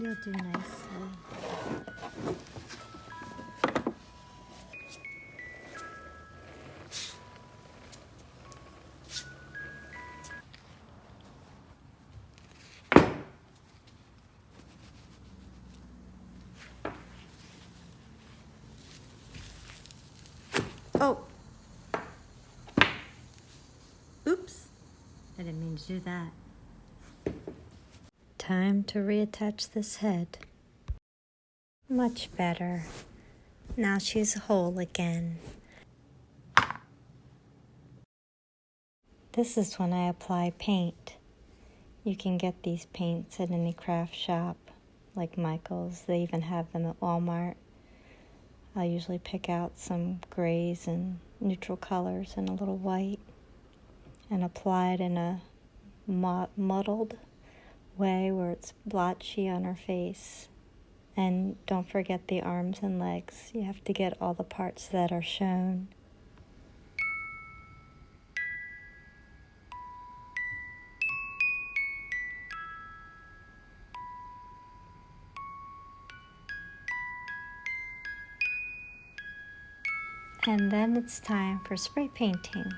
You'll do nicely. Oh! Oops! I didn't mean to do that. Time to reattach this head. Much better. Now she's whole again. This is when I apply paint. You can get these paints at any craft shop, like Michael's. They even have them at Walmart. I'll usually pick out some grays and neutral colors and a little white and apply it in a muddled way where it's blotchy on her face. And don't forget the arms and legs. You have to get all the parts that are shown. And then it's time for spray painting.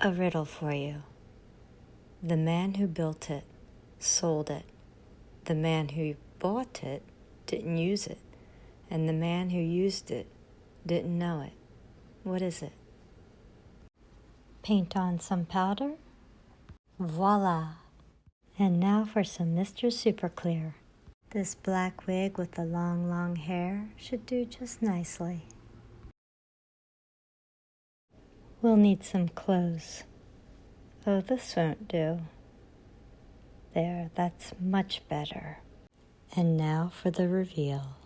A riddle for you. The man who built it sold it. The man who bought it didn't use it. And the man who used it didn't know it. What is it? Paint on some powder. Voila! And now for some Mr. Super Clear. This black wig with the long hair should do just nicely. We'll need some clothes. Oh, this won't do. There, that's much better. And now for the reveal.